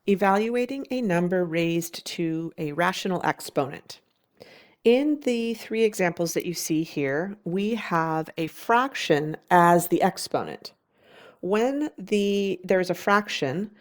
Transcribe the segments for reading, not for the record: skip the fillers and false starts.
Evaluating a number raised to a rational exponent. In the three examples that you see here, we have a fraction as the exponent. When there's a fraction,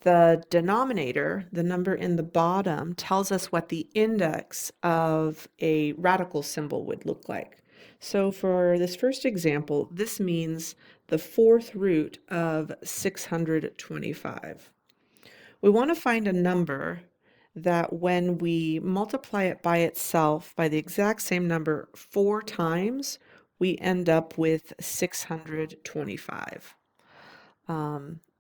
the denominator, the number in the bottom, tells us what the index of a radical symbol would look like. So for this first example, this means the fourth root of 625. We want to find a number that when we multiply it by itself by the exact same number 4 times, we end up with 625.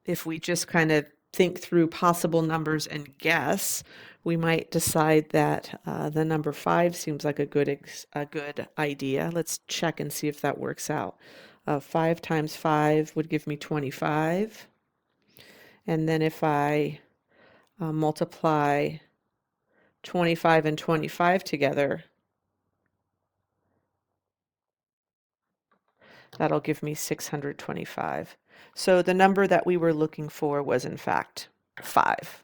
If we just kind of think through possible numbers and guess, we might decide that the number 5 seems like a good idea. Let's check and see if that works out. 5 times 5 would give me 25. And then if I multiply 25 and 25 together, that'll give me 625. So the number that we were looking for was in fact 5.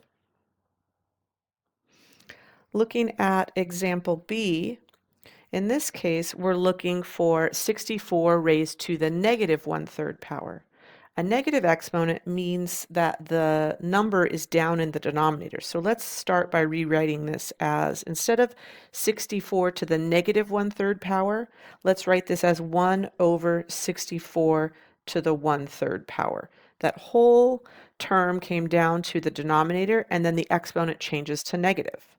Looking at example B, in this case, we're looking for 64 raised to the negative 1/3 power. A negative exponent means that the number is down in the denominator. So let's start by rewriting this as, instead of 64 to the negative 1/3 power, let's write this as 1 over 64 to the 1/3 power. That whole term came down to the denominator, and then the exponent changes to negative.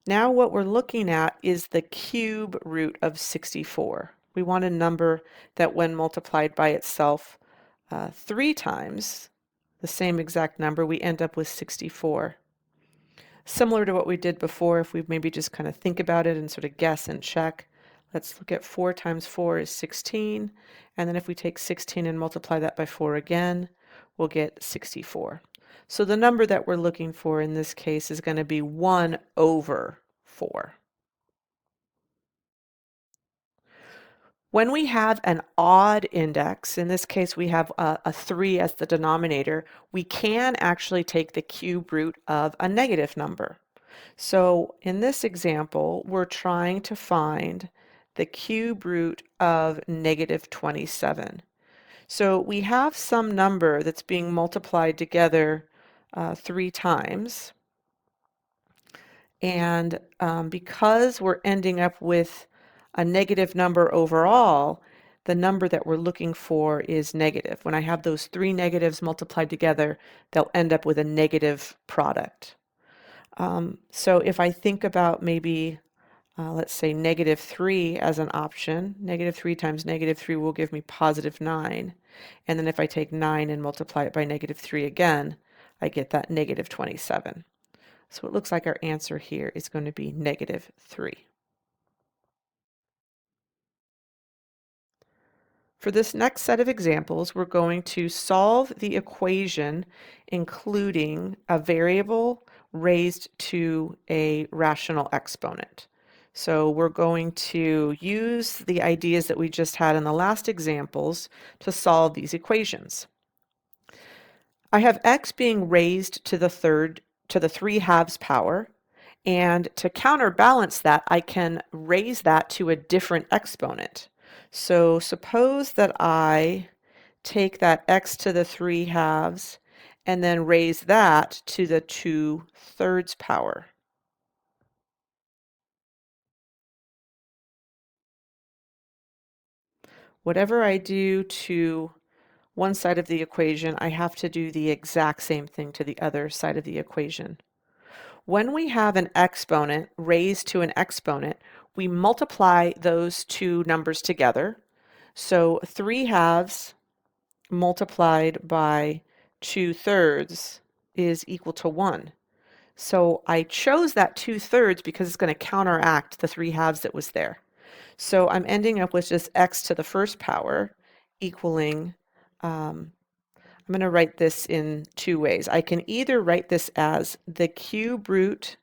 Now what we're looking at is the cube root of 64. We want a number that when multiplied by itself 3 times, the same exact number, we end up with 64. Similar to what we did before, if we maybe just kind of think about it and sort of guess and check. Let's look at 4 times 4 is 16, and then if we take 16 and multiply that by 4 again, we'll get 64. So the number that we're looking for in this case is going to be 1 over 4. When we have an odd index, in this case we have a 3 as the denominator, we can actually take the cube root of a negative number. So in this example, we're trying to find the cube root of negative 27. So we have some number that's being multiplied together 3 times. And because we're ending up with a negative number overall, the number that we're looking for is negative. When I have those 3 negatives multiplied together, they'll end up with a negative product. So if I think about maybe, let's say negative 3 as an option, negative 3 times negative 3 will give me positive 9. And then if I take 9 and multiply it by negative 3 again, I get that negative 27. So it looks like our answer here is going to be negative 3. For this next set of examples, we're going to solve the equation including a variable raised to a rational exponent. So we're going to use the ideas that we just had in the last examples to solve these equations. I have x being raised to the 3/2 power, and to counterbalance that, I can raise that to a different exponent. So suppose that I take that x to the 3/2 and then raise that to the 2/3 power. Whatever I do to one side of the equation, I have to do the exact same thing to the other side of the equation. When we have an exponent raised to an exponent, we multiply those two numbers together. So 3/2 multiplied by 2/3 is equal to 1. So I chose that 2/3 because it's going to counteract the 3/2 that was there. So I'm ending up with just x to the first power equaling, I'm going to write this in two ways. I can either write this as the cube root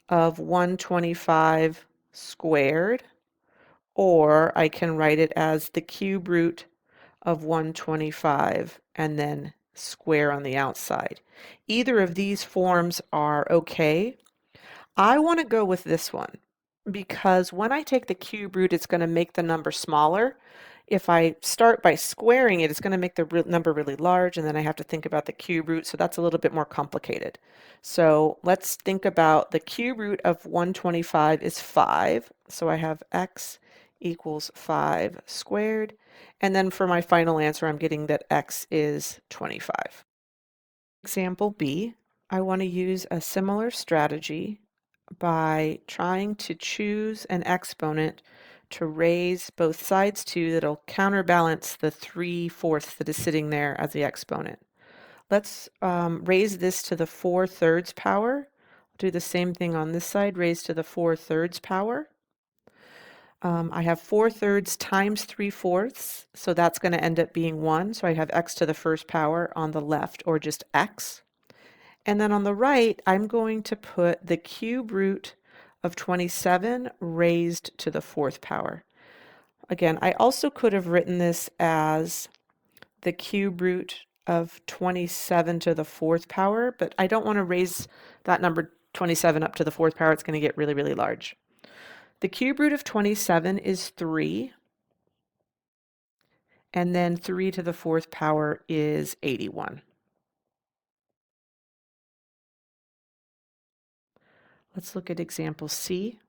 of 125 squared, or I can write it as the cube root of 125 and then square on the outside. Either of these forms are okay. I want to go with this one because when I take the cube root, it's going to make the number smaller. If I start by squaring it, it's going to make the number really large, and then I have to think about the cube root, so that's a little bit more complicated. So let's think about the cube root of 125 is 5, so I have x equals 5 squared, and then for my final answer, I'm getting that x is 25. Example B, I want to use a similar strategy by trying to choose an exponent to raise both sides to that'll counterbalance the 3/4 that is sitting there as the exponent. Let's raise this to the 4/3 power. Do the same thing on this side, raise to the 4/3 power. I have 4/3 times 3/4, so that's going to end up being 1. So I have x to the first power on the left, or just x. And then on the right, I'm going to put the cube root of 27 raised to the 4th power. Again, I also could have written this as the cube root of 27 to the 4th power, but I don't want to raise that number 27 up to the 4th power. It's going to get really, really large. The cube root of 27 is 3, and then 3 to the 4th power is 81. Let's look at example C.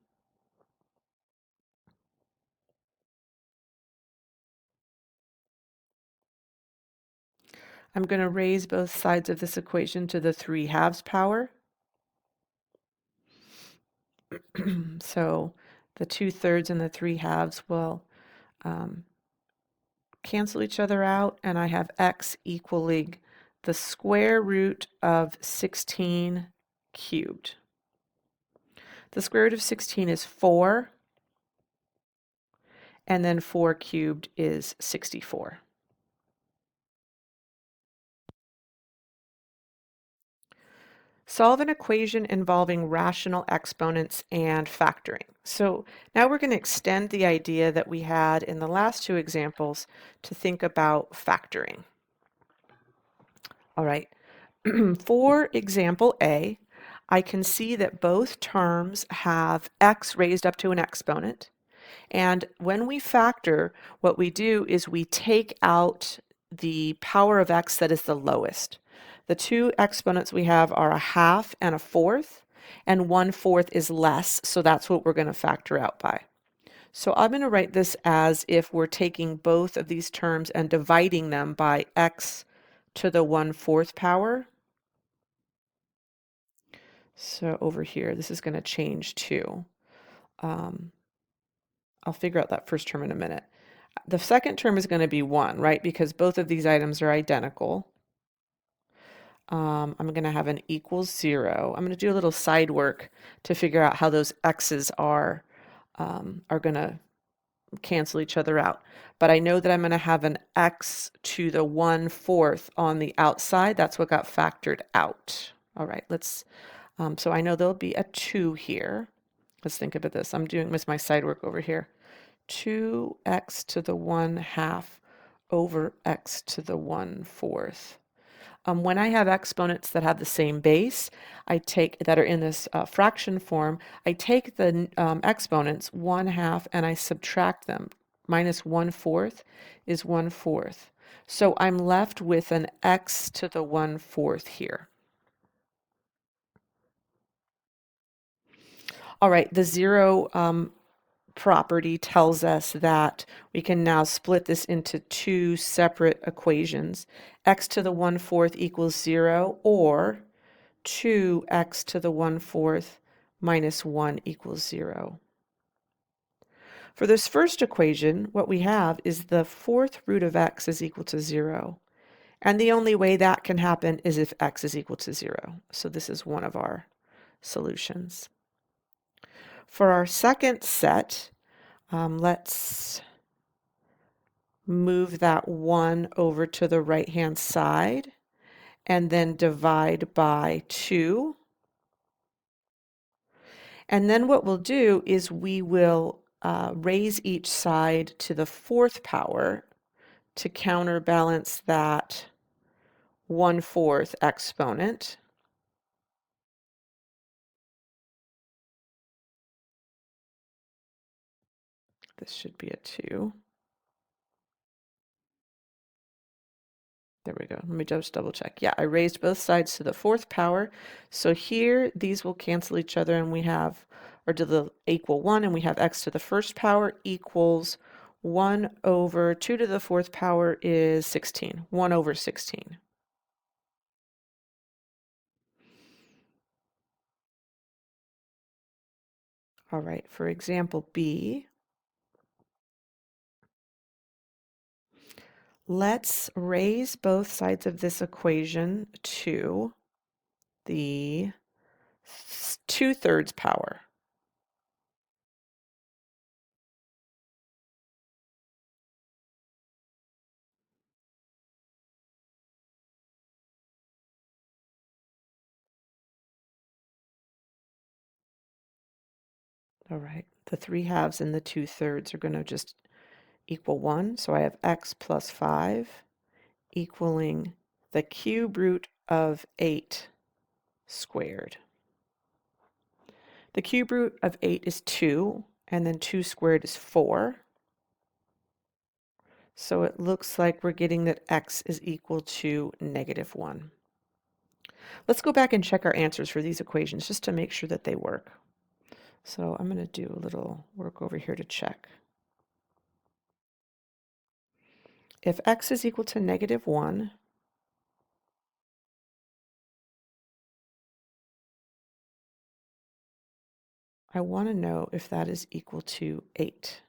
I'm going to raise both sides of this equation to the 3/2 power. So the 2/3 and the 3/2 will cancel each other out, and I have x equaling the square root of 16 cubed. The square root of 16 is 4, and then 4 cubed is 64. Solve an equation involving rational exponents and factoring. So now we're going to extend the idea that we had in the last two examples to think about factoring. All right, for example A, I can see that both terms have x raised up to an exponent. And when we factor, what we do is we take out the power of x that is the lowest. The two exponents we have are 1/2 and 1/4, and 1/4 is less, so that's what we're going to factor out by. So I'm going to write this as if we're taking both of these terms and dividing them by x to the 1/4 power. So over here, this is going to change too. I'll figure out that first term in a minute. The second term is going to be 1, right? Because both of these items are identical. I'm going to have an equals 0. I'm going to do a little side work to figure out how those x's are going to cancel each other out. But I know that I'm going to have an x to the 1/4 on the outside. That's what got factored out. All right, let's, so I know there'll be a 2 here. Let's think about this. I'm doing my side work over here. 2x to the 1/2 over x to the 1/4. When I have exponents that have the same base, that are in this fraction form, I take the exponents 1/2 and I subtract them. Minus 1/4 is 1/4. So I'm left with an x to the 1/4 here. All right, the 0 property tells us that we can now split this into two separate equations. X to the 1/4 equals 0, or 2x to the 1/4 minus 1 equals 0. For this first equation, what we have is the 4th root of x is equal to 0. And the only way that can happen is if x is equal to 0. So this is one of our solutions. For our second set, let's move that 1 over to the right-hand side and then divide by 2. And then what we'll do is we will raise each side to the 4th power to counterbalance that 1/4 exponent. This should be a 2. There we go. Let me just double check. Yeah, I raised both sides to the 4th power. So here, these will cancel each other and we have, or to the equal 1, and we have x to the 1st power equals 1 over 2 to the 4th power is 16. 1 over 16. All right, for example B, let's raise both sides of this equation to the 2/3 power. All right, the 3/2 and the 2/3 are going to just equal 1. So I have x plus 5 equaling the cube root of 8 squared. The cube root of 8 is 2, and then 2 squared is 4. So it looks like we're getting that x is equal to -1. Let's go back and check our answers for these equations just to make sure that they work. So I'm going to do a little work over here to check. If x is equal to -1, I want to know if that is equal to 8.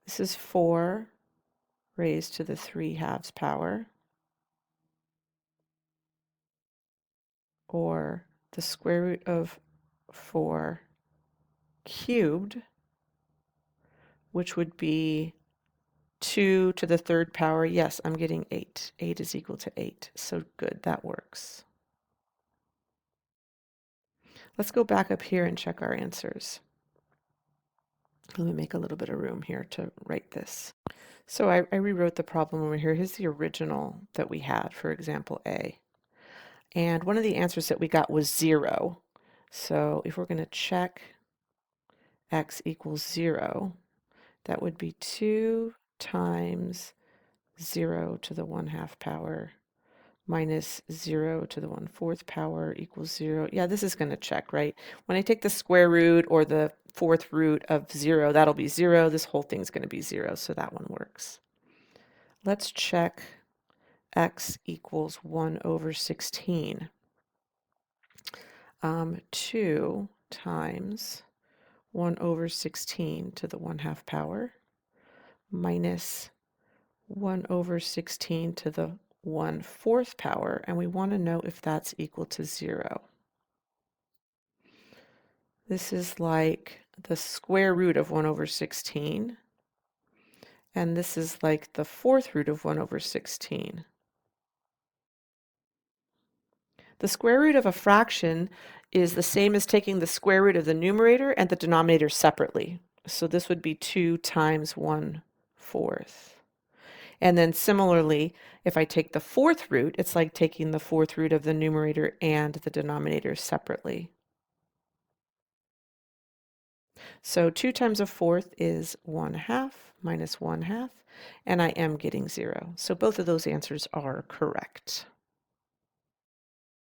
This is 4 raised to the 3/2 power, or the square root of 4 cubed, which would be 2 to the 3rd power. Yes, I'm getting 8. 8 is equal to 8. So good, that works. Let's go back up here and check our answers. Let me make a little bit of room here to write this. So I rewrote the problem over here. Here's the original that we had for example A. And one of the answers that we got was 0. So if we're going to check x equals 0, that would be 2 times 0 to the 1/2 power minus 0 to the 1/4 power equals 0. Yeah, this is going to check, right? When I take the square root or the 4th root of 0, that'll be 0. This whole thing's going to be 0, so that one works. Let's check x equals 1 over 16. 2 times 1 over 16 to the 1/2 power minus 1 over 16 to the 1/4 power, and we want to know if that's equal to 0. This is like the square root of 1 over 16, and this is like the 4th root of 1 over 16. The square root of a fraction is the same as taking the square root of the numerator and the denominator separately. So this would be 2 times 1/4. And then similarly, if I take the 4th root, it's like taking the 4th root of the numerator and the denominator separately. So 2 times a 4th is 1/2 minus 1/2, and I am getting 0. So both of those answers are correct.